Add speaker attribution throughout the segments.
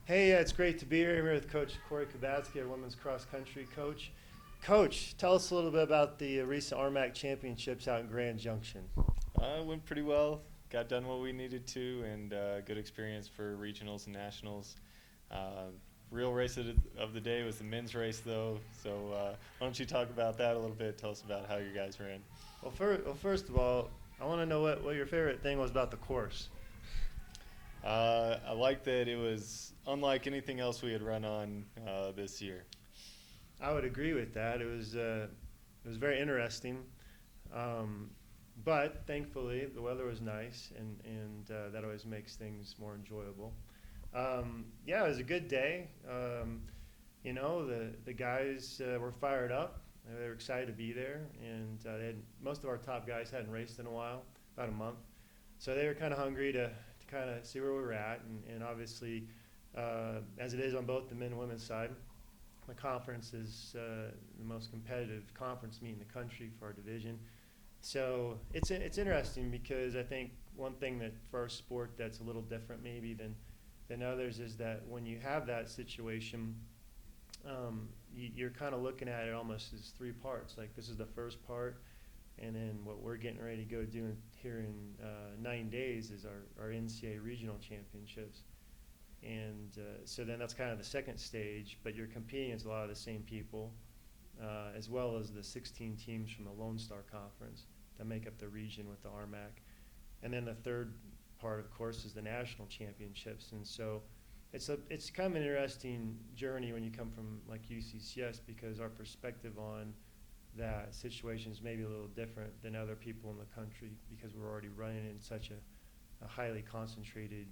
Speaker 1: Hey, it's great to be here. I'm here with Coach Corey Kabatzky, our women's cross country coach. Coach, tell us a little bit about the recent RMAC championships out in Grand Junction.
Speaker 2: Went pretty well. Got done what we needed to, and good experience for regionals and nationals. Uh, Real race of the day was the men's race, though. So why don't you talk about that a little bit? Tell us about how you guys ran.
Speaker 1: First of all, I want to know what your favorite thing was about the course.
Speaker 2: I like that it was unlike anything else we had run on this year.
Speaker 1: I would agree with that. It was very interesting, um, but thankfully the weather was nice, and that always makes things more enjoyable. Yeah, it was a good day. The guys were fired up. They were excited to be there, and most of our top guys hadn't raced in a while, about a month. So they were kind of hungry to kind of see where we were at, and obviously, as it is on both the men and women's side, the conference is the most competitive conference meet in the country for our division. So it's interesting because I think one thing that for our sport that's a little different maybe than others is that when you have that situation, you're kind of looking at it almost as three parts. Like this is the first part, and then what we're getting ready to go do here in 9 days is our NCAA regional championships. And so then that's kind of the second stage, but you're competing against a lot of the same people, as well as the 16 teams from the Lone Star Conference that make up the region with the RMAC. And then the third part, of course, is the national championships. And so it's kind of an interesting journey when you come from like UCCS because our perspective on that situation is maybe a little different than other people in the country because we're already running in such a highly concentrated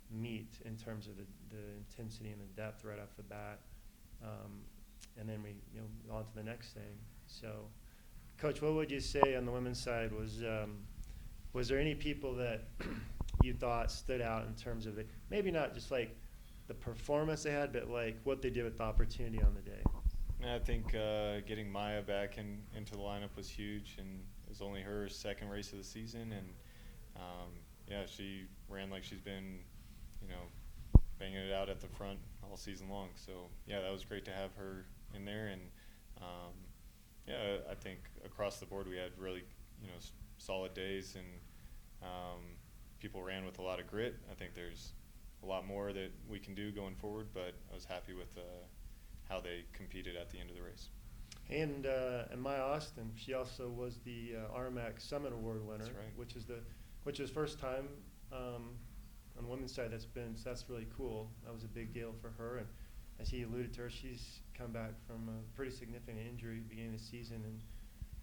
Speaker 1: meet in terms of the intensity and the depth right off the bat. And then we on to the next thing. So, Coach, what would you say on the women's side was there any people that you thought stood out in terms of it? Maybe not just like the performance they had, but like what they did with the opportunity on the day.
Speaker 2: And I think getting Maya back into the lineup was huge, and it was only her second race of the season, and yeah, she ran like she's been, you know, banging it out at the front all season long. So yeah, that was great to have her in there, and yeah, I think across the board we had really, solid days, and people ran with a lot of grit. I think there's a lot more that we can do going forward, but I was happy with how they competed at the end of the race.
Speaker 1: And Maya Austin, she also was the RMAC Summit Award winner,
Speaker 2: That's right.
Speaker 1: which is first time on the women's side so that's really cool. That was a big deal for her, and as he alluded to her, she's come back from a pretty significant injury beginning of the season,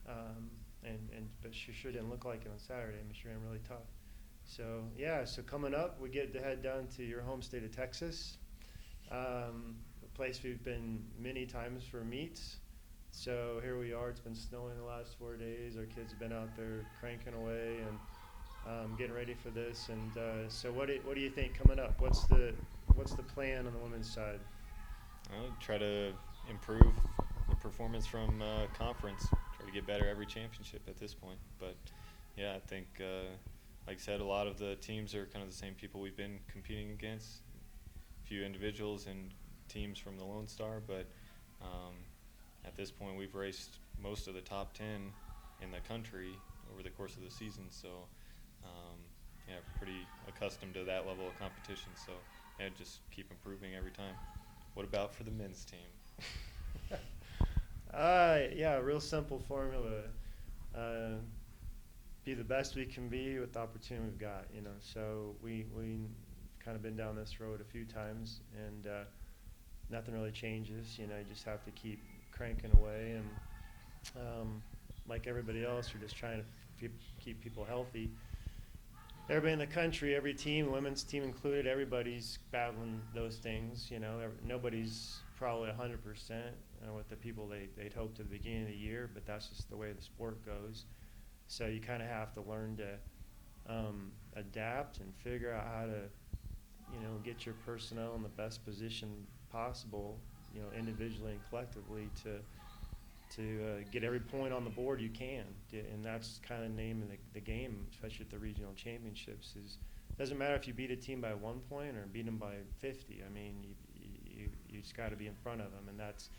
Speaker 1: but she sure didn't look like it on Saturday. I mean, she ran really tough. So yeah, so coming up, we get to head down to your home state of Texas, a place we've been many times for meets. So here we are. It's been snowing the last 4 days. Our kids have been out there cranking away and getting ready for this. And so what do you think coming up? What's the plan on the women's side?
Speaker 2: I'll try to improve the performance from conference. Try to get better every championship at this point. But yeah, I think, like I said, a lot of the teams are kind of the same people we've been competing against. A few individuals and teams from the Lone Star, but at this point we've raced most of the top 10 in the country over the course of the season. So yeah, pretty accustomed to that level of competition. So yeah, just keep improving every time. What about for the men's team?
Speaker 1: Yeah, real simple formula. Be the best we can be with the opportunity we've got, So we kind of been down this road a few times, and nothing really changes. You just have to keep cranking away, and like everybody else, we're just trying to keep people healthy. Everybody in the country, every team, women's team included, everybody's battling those things. Nobody's probably 100% with the people they'd hoped at the beginning of the year, but that's just the way the sport goes. So you kind of have to learn to adapt and figure out how to, get your personnel in the best position possible, individually and collectively to get every point on the board you can. And that's kind of the name of the game, especially at the regional championships, is doesn't matter if you beat a team by 1 point or beat them by 50. I mean, you just got to be in front of them, and that's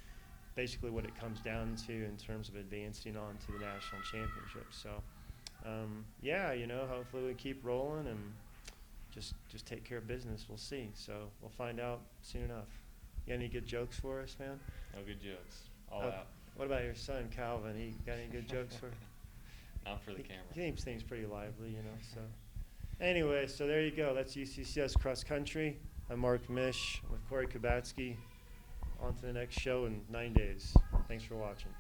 Speaker 1: basically what it comes down to in terms of advancing on to the national championship. So, yeah, you know, hopefully we keep rolling and just take care of business. We'll see. So we'll find out soon enough. You got any good jokes for us, man?
Speaker 2: No good jokes. All
Speaker 1: Oh,
Speaker 2: out.
Speaker 1: What about your son, Calvin? He got any good jokes for?
Speaker 2: Not for the
Speaker 1: He
Speaker 2: camera.
Speaker 1: keeps things pretty lively, you know. So, anyway, so there you go. That's UCCS cross country. I'm Mark Misch with Corey Kabatzky. On to the next show in 9 days. Thanks for watching.